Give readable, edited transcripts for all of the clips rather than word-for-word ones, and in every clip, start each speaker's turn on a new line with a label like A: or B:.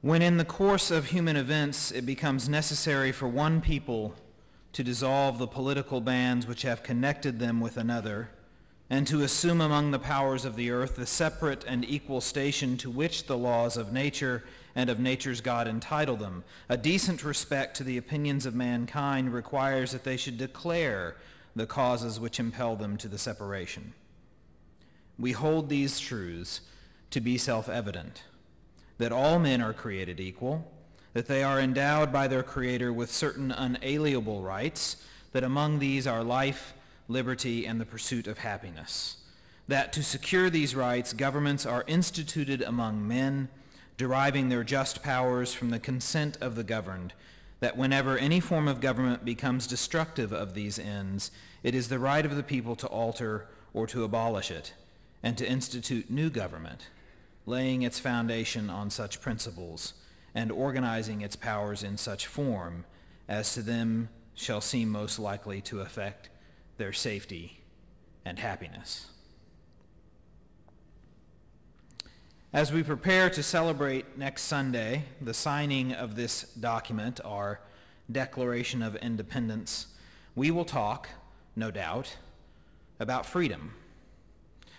A: When in the course of human events it becomes necessary for one people to dissolve the political bands which have connected them with another, and to assume among the powers of the earth the separate and equal station to which the laws of nature and of nature's God entitle them, a decent respect to the opinions of mankind requires that they should declare the causes which impel them to the separation. We hold these truths to be self-evident, that all men are created equal, that they are endowed by their Creator with certain unalienable rights, that among these are life, liberty, and the pursuit of happiness, that to secure these rights, governments are instituted among men, deriving their just powers from the consent of the governed, that whenever any form of government becomes destructive of these ends, it is the right of the people to alter or to abolish it, and to institute new government, laying its foundation on such principles, and organizing its powers in such form as to them shall seem most likely to affect their safety and happiness. As we prepare to celebrate next Sunday the signing of this document, our Declaration of Independence, we will talk, no doubt, about freedom.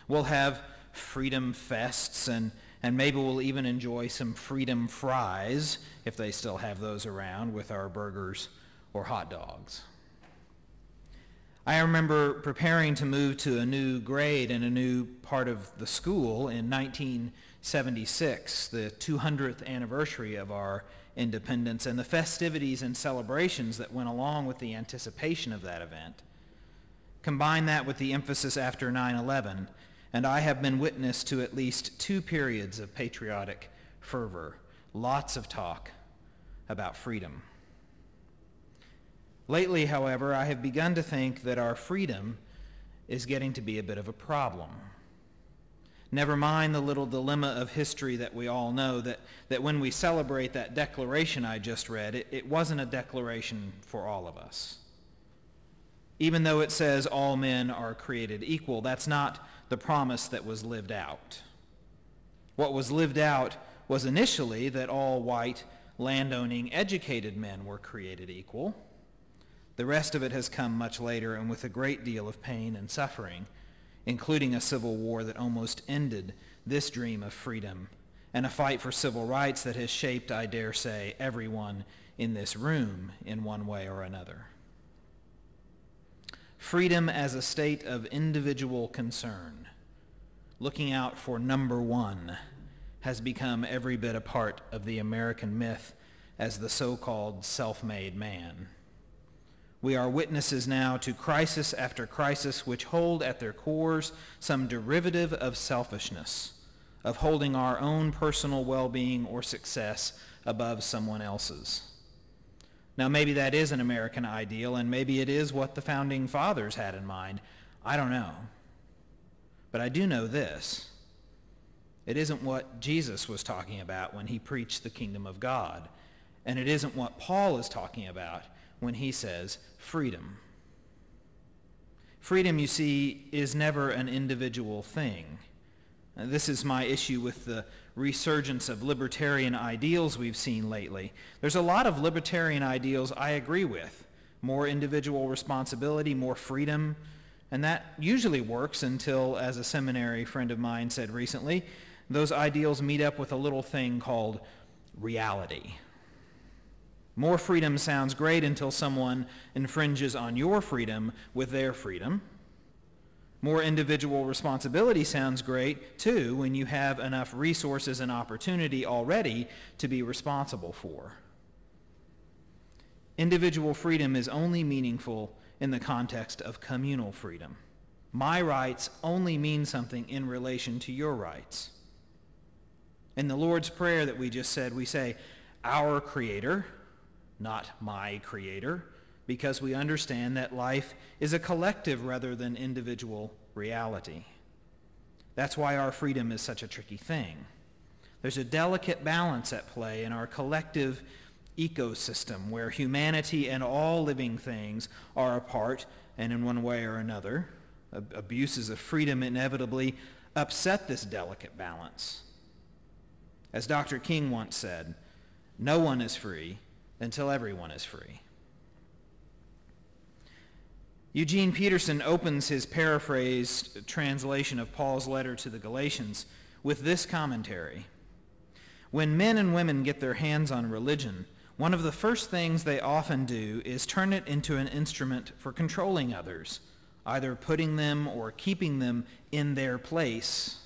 A: We'll have freedom fests, and maybe we'll even enjoy some freedom fries, if they still have those around, with our burgers or hot dogs. I remember preparing to move to a new grade in a new part of the school in 1976, the 200th anniversary of our independence, and the festivities and celebrations that went along with the anticipation of that event. Combine that with the emphasis after 9/11, and I have been witness to at least 2 periods of patriotic fervor, lots of talk about freedom. Lately, however, I have begun to think that our freedom is getting to be a bit of a problem. Never mind the little dilemma of history that we all know, that when we celebrate that declaration I just read, it wasn't a declaration for all of us. Even though it says all men are created equal, that's not the promise that was lived out. What was lived out was initially that all white, landowning, educated men were created equal. The rest of it has come much later and with a great deal of pain and suffering, including a civil war that almost ended this dream of freedom, and a fight for civil rights that has shaped, I dare say, everyone in this room in one way or another. Freedom as a state of individual concern, looking out for number one, has become every bit a part of the American myth as the so-called self-made man. We are witnesses now to crisis after crisis which hold at their cores some derivative of selfishness, of holding our own personal well-being or success above someone else's. Now, maybe that is an American ideal, and maybe it is what the Founding Fathers had in mind. I don't know. But I do know this. It isn't what Jesus was talking about when he preached the kingdom of God, and it isn't what Paul is talking about when he says freedom. Freedom, you see, is never an individual thing. This is my issue with the resurgence of libertarian ideals we've seen lately. There's a lot of libertarian ideals I agree with. More individual responsibility, more freedom, and that usually works until, as a seminary friend of mine said recently, those ideals meet up with a little thing called reality. More freedom sounds great until someone infringes on your freedom with their freedom. More individual responsibility sounds great, too, when you have enough resources and opportunity already to be responsible for. Individual freedom is only meaningful in the context of communal freedom. My rights only mean something in relation to your rights. In the Lord's Prayer that we just said, we say, "Our Creator," not "my Creator," because we understand that life is a collective rather than individual reality. That's why our freedom is such a tricky thing. There's a delicate balance at play in our collective ecosystem where humanity and all living things are a part, and in one way or another, abuses of freedom inevitably upset this delicate balance. As Dr. King once said, No one is free until everyone is free. Eugene Peterson opens his paraphrased translation of Paul's letter to the Galatians with this commentary. When men and women get their hands on religion, one of the first things they often do is turn it into an instrument for controlling others, either putting them or keeping them in their place.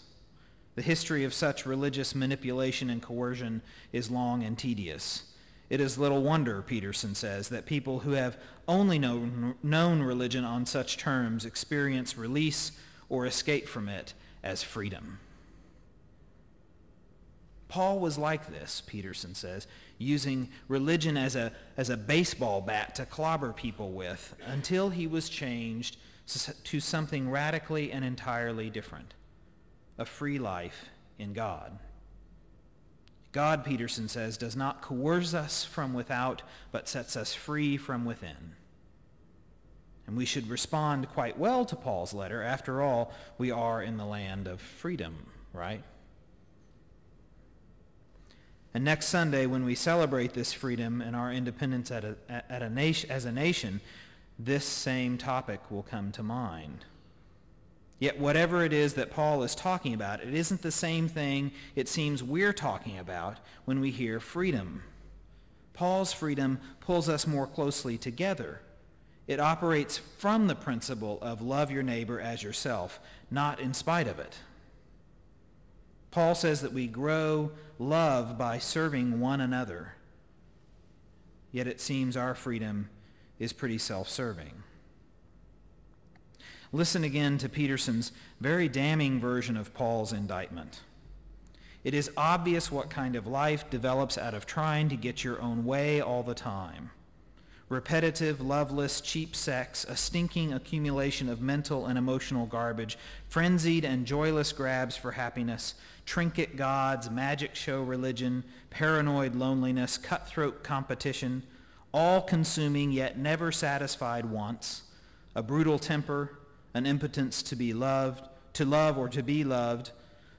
A: The history of such religious manipulation and coercion is long and tedious. It is little wonder, Peterson says, that people who have only known religion on such terms experience release or escape from it as freedom. Paul was like this, Peterson says, using religion as a baseball bat to clobber people with until he was changed to something radically and entirely different, a free life in God. God, Peterson says, does not coerce us from without, but sets us free from within. And we should respond quite well to Paul's letter. After all, we are in the land of freedom, right? And next Sunday, when we celebrate this freedom and our independence as a nation, this same topic will come to mind. Yet whatever it is that Paul is talking about, it isn't the same thing it seems we're talking about when we hear freedom. Paul's freedom pulls us more closely together. It operates from the principle of love your neighbor as yourself, not in spite of it. Paul says that we grow love by serving one another. Yet it seems our freedom is pretty self-serving. Listen again to Peterson's very damning version of Paul's indictment. It is obvious what kind of life develops out of trying to get your own way all the time. Repetitive, loveless, cheap sex, a stinking accumulation of mental and emotional garbage, frenzied and joyless grabs for happiness, trinket gods, magic show religion, paranoid loneliness, cutthroat competition, all-consuming yet never satisfied wants, a brutal temper, an impotence to love or to be loved,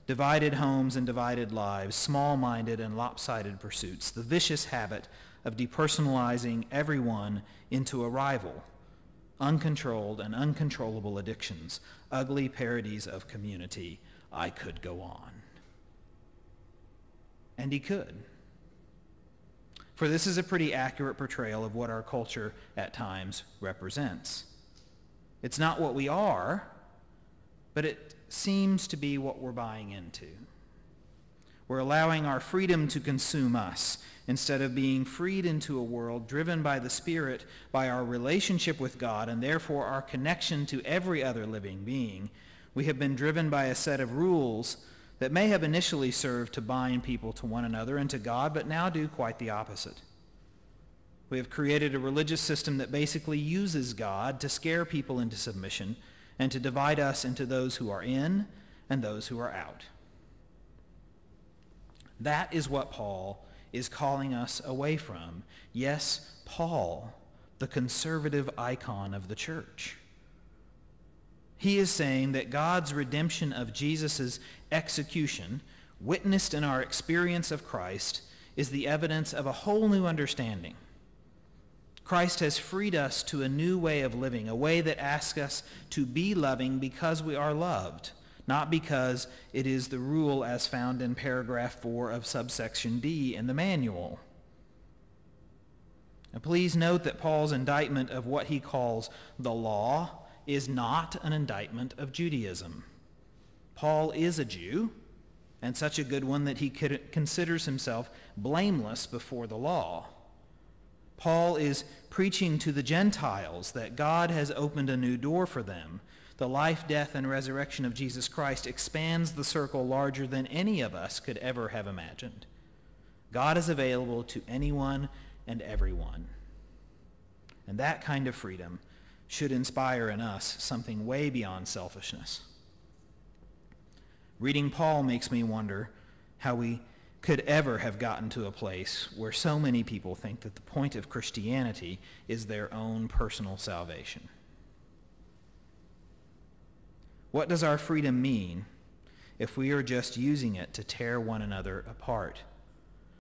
A: divided homes and divided lives, small-minded and lopsided pursuits, the vicious habit of depersonalizing everyone into a rival, uncontrolled and uncontrollable addictions, ugly parodies of community. I could go on. And he could. For this is a pretty accurate portrayal of what our culture at times represents. It's not what we are, but it seems to be what we're buying into. We're allowing our freedom to consume us instead of being freed into a world driven by the Spirit, by our relationship with God, and therefore our connection to every other living being. We have been driven by a set of rules that may have initially served to bind people to one another and to God, but now do quite the opposite. We have created a religious system that basically uses God to scare people into submission and to divide us into those who are in and those who are out. That is what Paul is calling us away from. Yes, Paul, the conservative icon of the church. He is saying that God's redemption of Jesus' execution, witnessed in our experience of Christ, is the evidence of a whole new understanding. Christ has freed us to a new way of living, a way that asks us to be loving because we are loved, not because it is the rule as found in paragraph 4 of subsection D in the manual. Now, please note that Paul's indictment of what he calls the law is not an indictment of Judaism. Paul is a Jew, and such a good one that he considers himself blameless before the law. Paul is preaching to the Gentiles that God has opened a new door for them. The life, death, and resurrection of Jesus Christ expands the circle larger than any of us could ever have imagined. God is available to anyone and everyone. And that kind of freedom should inspire in us something way beyond selfishness. Reading Paul makes me wonder how we could ever have gotten to a place where so many people think that the point of Christianity is their own personal salvation. What does our freedom mean if we are just using it to tear one another apart?